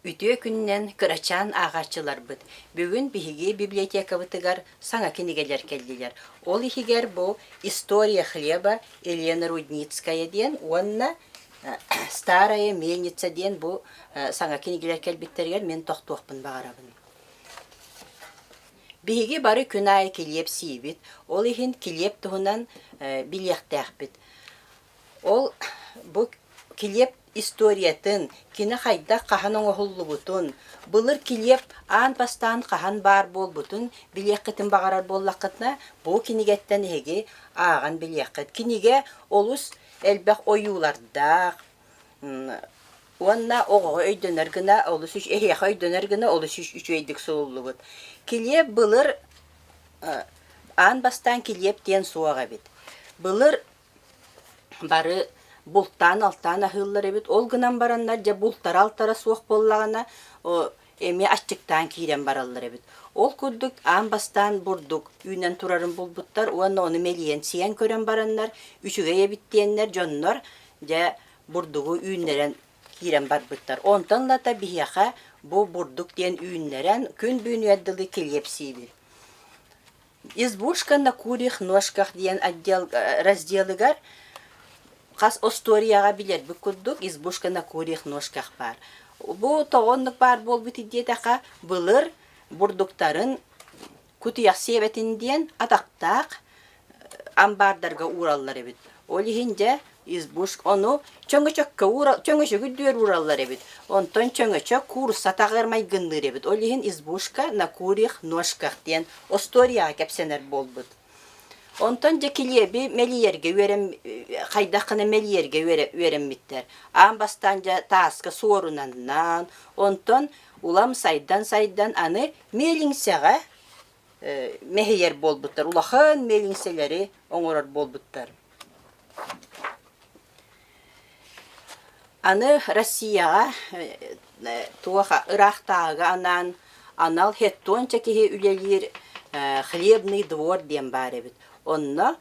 Ütüе күннен кырачан ағачылар быт. Бүгін биһиги библиотека бытыгар саңа кинигелер келдилер. Ол ихигер бу «История хлеба» Елена Рудницкая ден, онна «Старая мельница» ден бу саңа кинигелер келбиттергер мен тоқтуақпын бағарабын. Биһиги бары күн айы килеп сиибит. Ол ихин килеп туһунан билияқтақ бит. Ол бу килеп историятын, кини хайда қахан оңохуллу бутун, былыр килеп аан пастан қахан бар бол бутун, билияққытын бағарар боллаққытна, бұл кинигеттен еге аған билияққыт. Киниге олус әлбәқ ойулардақ, онна оғы өйдөнергіна, олус үш эхеқ өйдөнергіна, олус үш өйдік сұлулу бұд. Килеп былыр аан бастан килеп тен суаға бит. Былыр бары бултан алтан ахыллар эбит, ол гынан бараннар жа бултар алтара суох боллагана эми аччыктан кирен бараллар эбит. Ол курдук амбастан бурдук үйнен турарын булбуттар, оны мелиен сиен көрен бараннар, үчүгө эбиттиеннер жоннор жа бурдугу үйнерен кирен барбыттар. Онтан лата бияха бу бурдук ден үйнерен күн бүйнүэддылы келепсибир. Избушка на курьих ножках ден разделыгар Қас осторияға билер бүккүрдік, избушка на курьих ножках бар. Бұ тоғынлық бар бол біті детақа бұлыр бұрдықтарын күтіяқ себетінден атақтақ амбардарға ураллар ебет. Олихинде избушк оны чөңөчөгі дөр ураллар ебет. Онтон чөңөчө курса тағырмай гындыр ебет. Олихин избушка на курьих ножках ден осторияға кәпсенер бол бұд. Онтан жекилеби мелиерге верем хайдақына мелиерге верем миттер. Амбастан жа таска сорунаннан, онтан улам сайдан аны мелиңсеға мехейер болбуттар. Улахан мелиңселери оңорор болбуттар. Аны Россияға туаха Ирақтағы анал хеттон чекеге үлелер хлебный двор дем бар эбит. Онна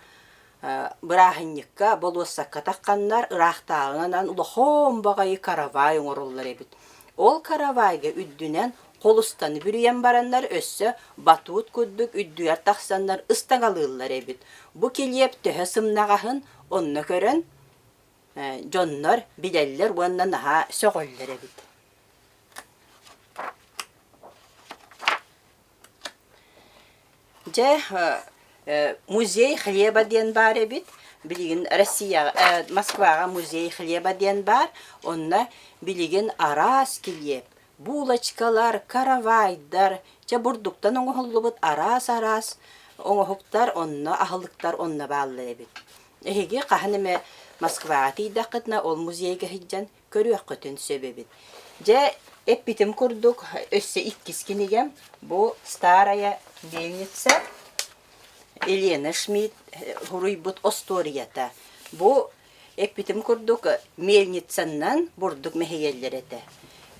бырахынникка болуссакка таққаннар Ирақтағынан улахон бағайы каравай оңоруллар эбит. Ол каравайга үддүнен қолустаны бүріен бараннар өссө батуут күддік үддүяр тақсаннар ыстағалылар эбит. Бу келеп төһө сымнағахын онна көрін жоннор билеллер онна наха сөғөллер эбит. Музей хлеба ден бар эбит. Билигин Россия, Москвага музей хлеба ден бар. Онна билигин арас килеп. Булочкалар, каравайдар. Жа бурдуктан оңохуллубут арас оңохуктар онна ахылыктар онна бааллы эбит. Эһиги каханыме Москвага тийдакытна ол музейге хиджан көрүөк көтөн сөбөбит. Жа эппитим курдук өссө иккискинигем бу старая мельница Елена Шмидт хуруйбут осторията. Бу эппитим курдук мельницаннан бурдук мехейеллерете.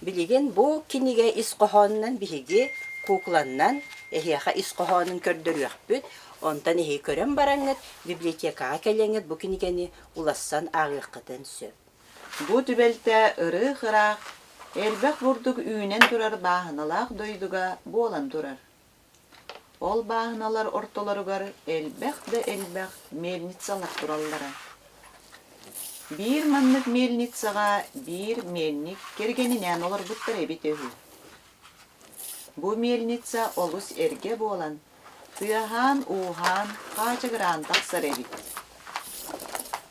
Билеген бу киниге исқохоннан биһиги кукланнан эхиаха исқохонын көрдөрүөкпүт. Онтан эхи көрөн бараңыт библиотекага келеңет бу кинигени улассан агыаккытын сөп. Бу түбелте ыры-хыраак элбек бурдук үйүнен турар бааһыналаах дойдуга болан турар. Ол бааһыналар ортолоругар элбек мельницалар тураллара. Бир маннык мельницага бир мельник кергенинен олар буттар эбит өһү. Бу мельница олус эрге болан, тыяхан ухан качыгыран таксар эбит.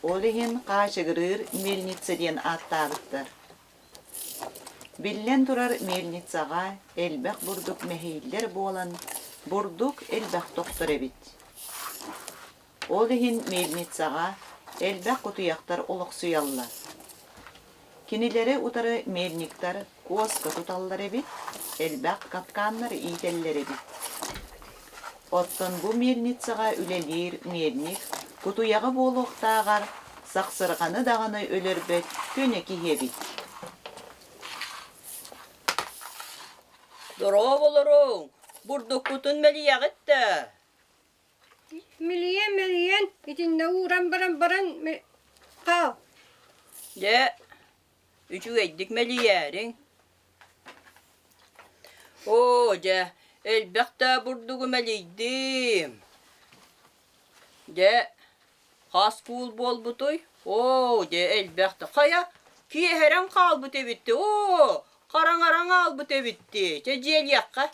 Олихин качыгырыр мельница ден аттабыттар. Биллен турар мельницага элбек бурдук мехейлер болан, бурдук элбек токтор эбит. Олихин мельницага элбек кутуяктар олоксуялла. Кинилери утары мельниктар коска туталлар эбит, элбек катканнар иителлер эбит. Оттон бу мельницага үлелир мельник кутуягы болуктагар саксырганы даганы өлөрбөт көне киебит. Здорово болору. Бурдук кутун мелиягытта. Миллион, итинде уран баран, кал. Же, үчү эйдик мелиярин. Oo de elbette burdugum eliydim. De has kul bol butoy. Oo de elbette. Kaya ki heren kal bu tebitti. Oo karan aran al bu tebitti. Cecel yakka.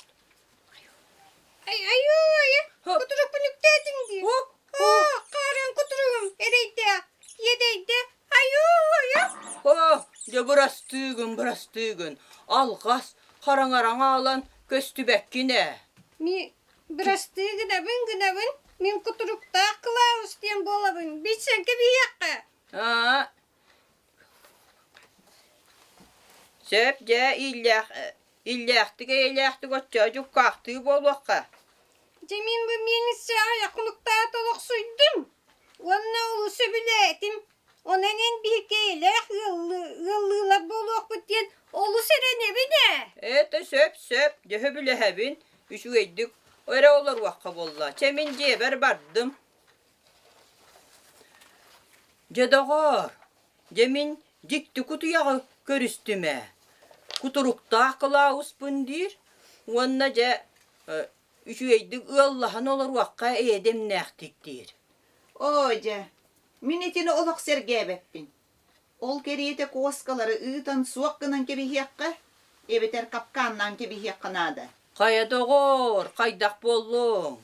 Ay ay. Ha. Kuturuk bunuk dedin diye. Hop, Ha, karın kuturuğum. Ereyde. Yedeyde. Ay. Oh, de burası tügün. Al gaz, karan aran alan köstübekkine. Mi bırastığı gıdabın. Min kuturukta kılavuz diyen bolabın. Bir senke bir yakka. Ha. Sep de illektik o çocuk kalktığı bol vakka. Cemin bu menisi ayakulukta tolok suydum. Onunla ulusu bile etim. Onun en bir geylek yıllılar bolok bitiyen olu serene bine. Evet söp de bile hebin. Üçü eddik. Öyle olur vakka bolla. Çeminciye bardım. Cedağır. Cemin dikti kutuyağı körüstüme. Kuturukta kılavuz bundir. Onunla ce üçü eddik. Allah'ın olur vakka edem nektiktir. Oca, minitini olak sergebeppin. Ol keriyete koskaları ııtan suakkınan gibi hiyakka, ebeter kapkandan gibi hiyakkınada. Kaya doğur, kaydak bollun.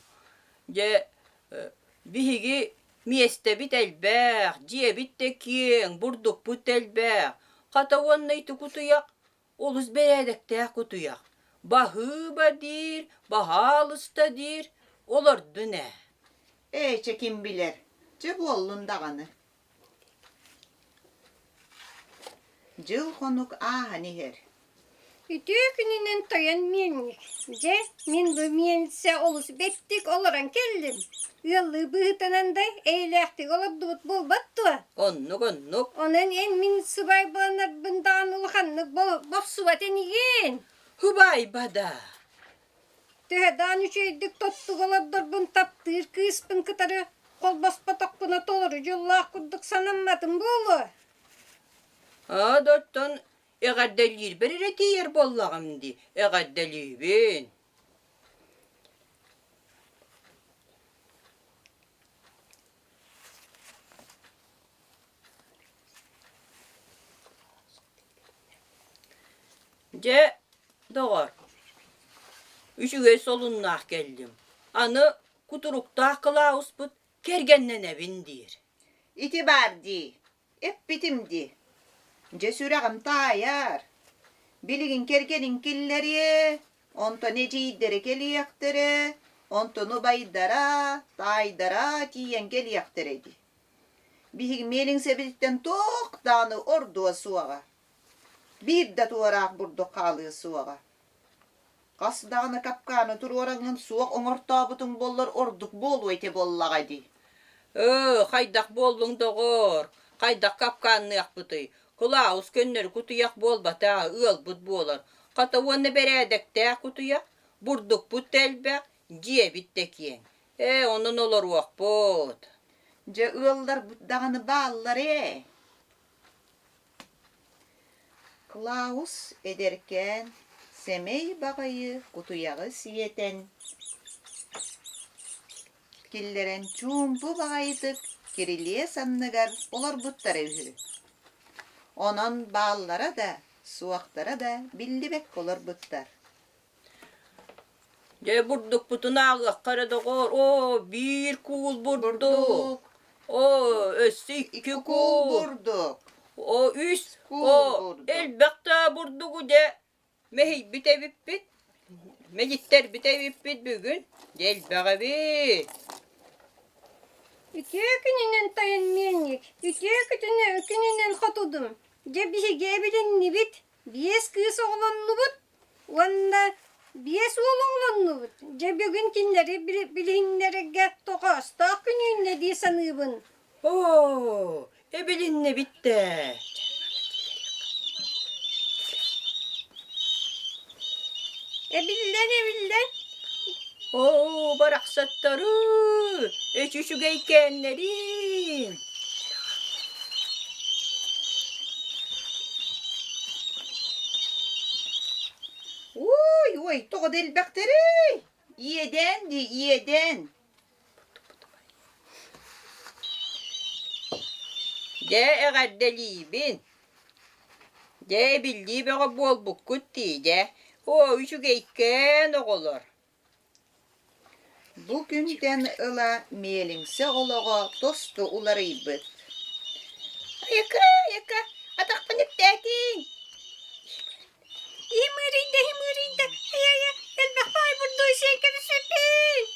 Ce bihigi mieste bit elbek, ciye bit tekin, burduk but elbek. Kata onnayti kutuyak, oluz beredekte kutuyak. Bahı badir, bahalıstadir, olurdu ne? Çekim bilir, ce bollun dağını. Jıl konuk ahaniher. Ütüğü gününden toyan menlik. Ce min bu menise olusu bettik olaran keldim. Yıllı bıhıtanan da eylektik olup dut bulbattı. Onnuk. Onun en min subay bağınar bındağın ulukanlık bop suvaten igen. Hubay bada. Tüheden üçeydik tuttuk olup durbun taptır kıspın kıtarı. Kol baspatak buna toluru yıllah kudduk sanamadım bolu. Ha dottan egaddelir berereti yer bollağımdi. Egaddelibin. Ce doğar. Üçüge solunnak geldim. Anı kuturukta kılavuz bud kergenden evindir. İtibardi, hep bitimdi. Cesurağım tayar. Biligin kergenin killeri, onto necidere geliyaktere, onto nubaydara, taydara diyen geliyakteredi. Bihig melin sebitten tok dağını orduğa suağa. Bir de tuvarak burdu kalığı suağa. Kas dağını kapkanı tur orangın suaq oңorta butun bollar orduk bol ete bollağaydı. Haydak bollun doğur. Haydak kapkanını yakbıtı. Kılavuz könleri kutuyak bolbata, ıl bud bolar. Kata onu beredekte kutuyak, burduk but elbek, ciye bittek yen. Onun olur vak bud. Ce ığıllar dağını bağlılar Klaus ederken semey bagayı kutuyağı siyeten. Killeren çumpu bagaydık kiriliye sanныgar olar buttar evhü. Onun bağlılara da suaktara da billibek olar buttar. Ce burduk butun ağıq kara doğur. Bir kul burduk. Burduk. Össü iki Kul kul. burduk. Üç. Kul burduk. Elbette burdugu de. Mehi bitevip bit. Melitter bitevip bit bugün. Gel bağı. Ütüğü gününden toyan menlik. Ütüğü gününden hotudum. Ce bir gebilin nibit. Biyes kız oğlanlı but. Onda biyes oğlanlı but. Ce bugün kinleri bilinlere get tokas. Tak gününde diye sanıbın. Ebelinne bitti. Ebilden. Barak sattarı. Eçüşü geykenlerim. Oy, toğa delbekleri. İyeden di, iyeden. De eğerdeliğibin. De bildiği bana bol bukut de. O üçü geyken oğulur. Bugünden ıla meyelinse olağa dostu ularıybıt. Yaka, atak panıp dekin. Himırıydı. Ay, elbak bay burada şekeri süpün.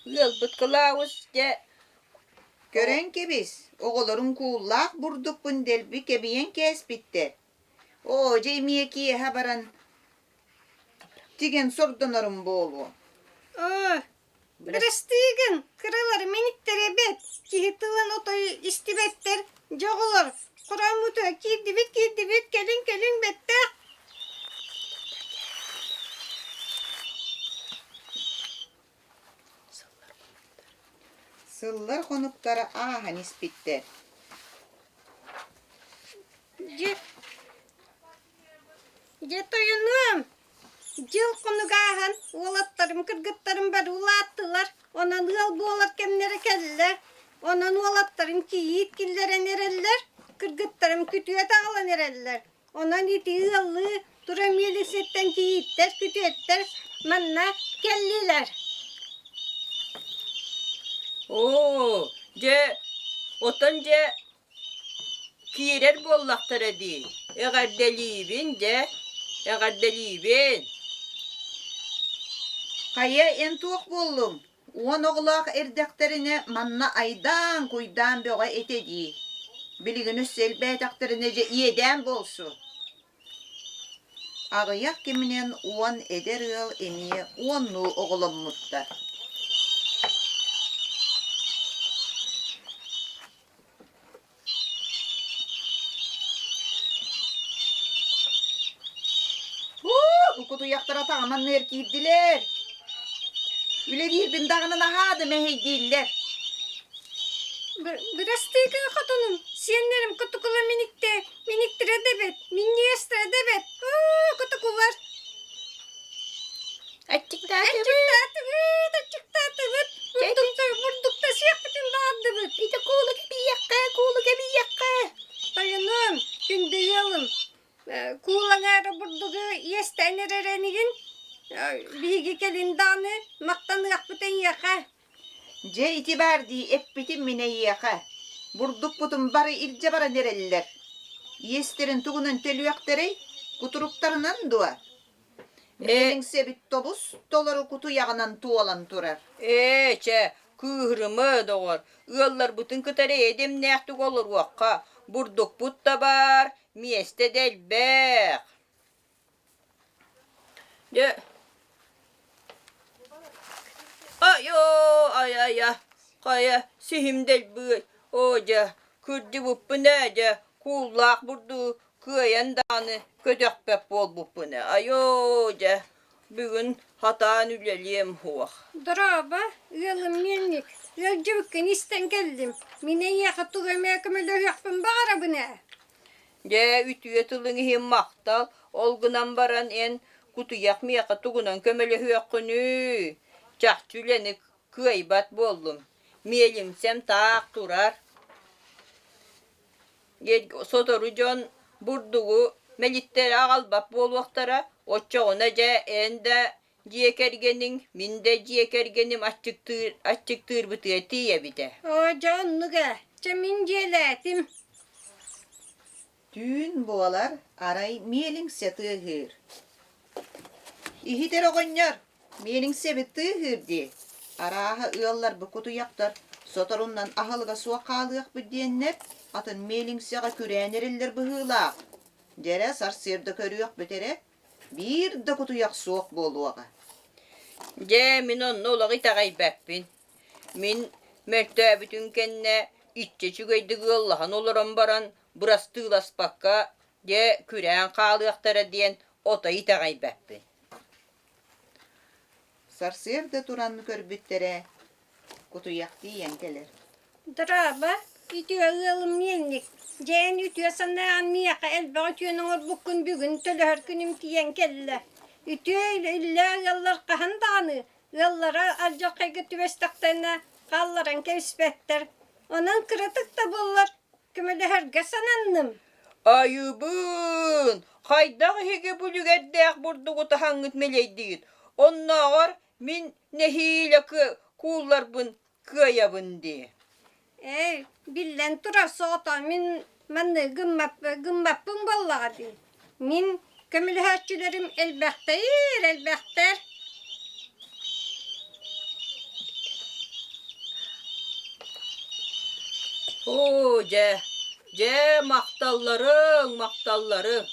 Yılbıt kılavuz de. Gören ki biz, oğulların kuğullak burduk bun delbi kebiyen kes bitti. O cemiye ki haberan tigen sordunarum bolu. Oh, Brastigin, kıraları miniktere bet. Kihitılın otoyu istibetler. Joğulur. Kuramutu kirdibit gelin bette. Sıllar konukları ahan ispitter. Jetoyunum. Jıl konugahan, olatlarım, kırgıtlarım var ulattılar. Onan ıl bu olat kemlere kelliler. Onan olatlarım ki yiğit killere nereller. Kırgıtlarım kütüye tağla nereller. Onan iti ıllı, duramiyeli setten ki yiğitler, kütüyetler, manna kelliler. Oo, de otanca kirer bollaklara di. Eğerdeliğibin de. Eğerdeliğibin. Kaya en tuğuk buldum. On oğlak erdekterine manna aydan kuydan boğa etedi. Biliginiz selbet akterine iyeden bolsu. Ağıyak kiminen on eder yıl emiye onlu oğlum mutlar. Bu kutu yaktıra tağman erkiydiler. Üle değil bin dağının ahadı mehey değiller. Brastigin hatunum. Siyenlerim kutukula miniktire debet. Minniyestre debet. Kutukular. Açık Açık tatıbıt. Vurdukta siyah bütün dağıdıbıt. İşte kulu gibi yakka. Dayanım. Şimdi yalım. Kuğulanara burdugu yestenerereniyin. Bilgi kelin dağını maktanı yakbıten yaka. Ce itibar di eppitin mine yaka. Burduk butun bari ilce bara nereliler. Yesterin tuğunun telüyakları kuturuklarından dua. Melin sebit tobus doları kutu yağından tuğalan turar. Kıhrımı doğur. Yıllar bütün kıtarı edim nektik olur vakka. Burduk but da var. Miyeste delbek. De. Ay. Kaya sihim delbek. Oca. Kırdı bu ne. Kullak burdu. Kıyan dağını. Kötökpep bol bu ne. Oca. Bugün hata nüleliyem huak. Draba, yalım menlik. Yalcıvıkkın isten geldim. Minen yakıtı gömekime löhüyakpın bağıra bu ne? De ütüye tılını hem maktal. Olgunan baran en kutu yakmaya tugunan kömele hüyakkını. Çahtülenik kıybat boldum. Mielimsem tak durar. Sotoru John burdugu melittere ağalbap bol vaktara. Oçağına ce ende ciyekergenin minde ciyekergenim açıktır bıtıya tiye bide. O canlıga, cemin celetim. Dün boğalar aray mielin setihir. İhider oğunlar, mielin sebitihir di. Araha ıyallar bu kutu yaptar. Sotorundan ahılga suğa kalıyaq bu diyenler, atın mielin seğa kürenerilir bıhıla. Dere sar sırda körüyaq bitere, bir de kutu yak soğuk boluğa. De min onun oğlu itagay beppin. Min merte bütün kenne iççe çügeydi Allah'ın olurum baran. Burası tığlas bakka. De küren kalıyaqtara diyen ota itaýbäppi. Sarsıerde duranını körbüttere kutuyak diyen gelir. Draba, ütüye ığılım yenlik. Jeğen ütüye sanayağın miyaka elbağ ütüyenin or bugün bugün tölühör günüm diyen kelle. Ütüye illa yallar kahan dağını. Yallara alca kaygı tüvestaklarına kalların kevsbetler. Onun kırıtık da bullar. Kümeli herge sanandım. Ayıbın, haydağı hege bülügeddäk burdugu tahaňyt meleydiýit. Onnagar min nehileki kullarbyn kıyabın di. Billen turar soğuta min manı gımmapın bolladı. Min kömülü herçülerim elbähter. O je maktallarың.